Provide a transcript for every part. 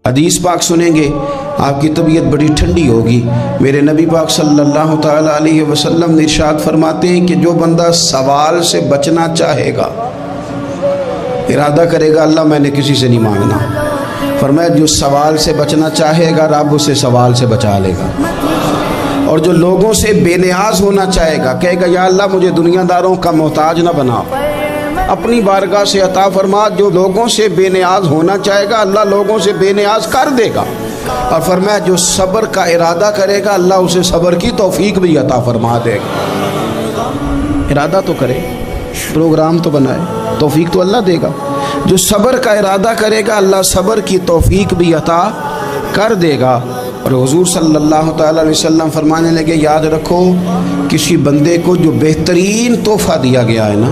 حدیث پاک سنیں گے آپ کی طبیعت بڑی ٹھنڈی ہوگی۔ میرے نبی پاک صلی اللہ تعالیٰ علیہ وسلم نے ارشاد فرماتے ہیں کہ جو بندہ سوال سے بچنا چاہے گا، ارادہ کرے گا اللہ میں نے کسی سے نہیں مانگنا، فرمایا جو سوال سے بچنا چاہے گا رب اسے سوال سے بچا لے گا۔ اور جو لوگوں سے بے نیاز ہونا چاہے گا، کہے گا یا اللہ مجھے دنیا داروں کا محتاج نہ بنا، اپنی بارگاہ سے عطا فرما۔ جو لوگوں سے بے نیاز ہونا چاہے گا اللہ لوگوں سے بے نیاز کر دے گا۔ اور فرمایا جو صبر کا ارادہ کرے گا اللہ اسے صبر کی توفیق بھی عطا فرما دے گا۔ ارادہ تو کرے، پروگرام تو بنائے، توفیق تو اللہ دے گا۔ جو صبر کا ارادہ کرے گا اللہ صبر کی توفیق بھی عطا کر دے گا۔ اور حضور صلی اللہ تعالیٰ علیہ وسلم فرمانے لگے یاد رکھو کسی بندے کو جو بہترین تحفہ دیا گیا ہے نا،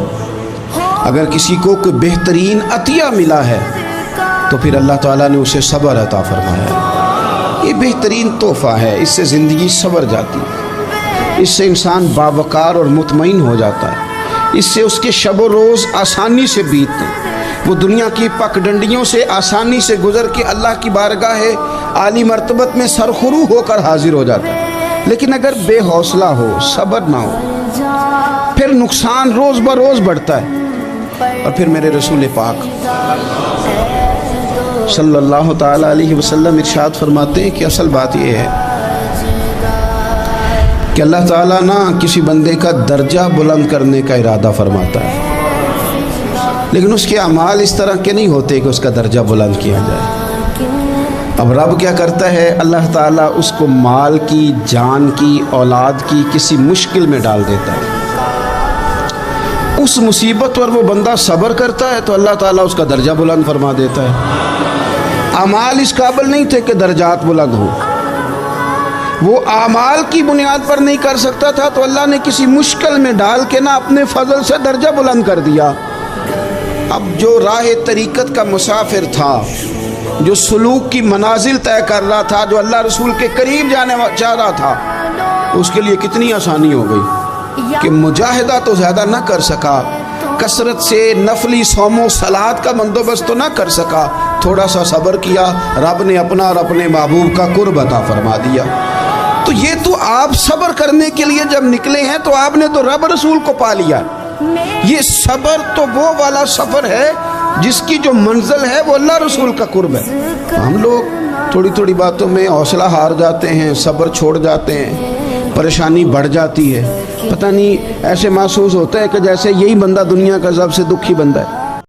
اگر کسی کو کوئی بہترین عطیہ ملا ہے تو پھر اللہ تعالیٰ نے اسے صبر عطا فرمایا ہے۔ یہ بہترین تحفہ ہے، اس سے زندگی سنور جاتی ہے، اس سے انسان باوقار اور مطمئن ہو جاتا ہے، اس سے اس کے شب و روز آسانی سے بیتتے ہیں، وہ دنیا کی پگڈنڈیوں سے آسانی سے گزر کے اللہ کی بارگاہ عالی مرتبت میں سرخرو ہو کر حاضر ہو جاتا ہے۔ لیکن اگر بے حوصلہ ہو، صبر نہ ہو، پھر نقصان روز بروز بڑھتا ہے۔ اور پھر میرے رسول پاک صلی اللہ تعالیٰ علیہ وسلم ارشاد فرماتے ہیں کہ اصل بات یہ ہے کہ اللہ تعالیٰ نہ کسی بندے کا درجہ بلند کرنے کا ارادہ فرماتا ہے، لیکن اس کے اعمال اس طرح کے نہیں ہوتے کہ اس کا درجہ بلند کیا جائے۔ اب رب کیا کرتا ہے، اللہ تعالیٰ اس کو مال کی، جان کی، اولاد کی کسی مشکل میں ڈال دیتا ہے۔ اس مصیبت پر وہ بندہ صبر کرتا ہے تو اللہ تعالیٰ اس کا درجہ بلند فرما دیتا ہے۔ اعمال اس قابل نہیں تھے کہ درجات بلند ہو، وہ اعمال کی بنیاد پر نہیں کر سکتا تھا تو اللہ نے کسی مشکل میں ڈال کے نہ اپنے فضل سے درجہ بلند کر دیا۔ اب جو راہ طریقت کا مسافر تھا، جو سلوک کی منازل طے کر رہا تھا، جو اللہ رسول کے قریب جانے چاہ رہا تھا، اس کے لیے کتنی آسانی ہو گئی کہ مجاہدہ تو زیادہ نہ کر سکا، کثرت سے نفلی صوم و صلات کا بندوبست تو نہ کر سکا، تھوڑا سا صبر کیا، رب نے اپنا اور اپنے محبوب کا قرب عطا فرما دیا۔ تو یہ تو آپ صبر کرنے کے لیے جب نکلے ہیں تو آپ نے تو رب رسول کو پا لیا۔ یہ صبر تو وہ والا سفر ہے جس کی جو منزل ہے وہ اللہ رسول کا قرب ہے۔ ہم لوگ تھوڑی تھوڑی باتوں میں حوصلہ ہار جاتے ہیں، صبر چھوڑ جاتے ہیں، پریشانی بڑھ جاتی ہے، پتہ نہیں ایسے محسوس ہوتا ہے کہ جیسے یہی بندہ دنیا کا سب سے دکھی بندہ ہے۔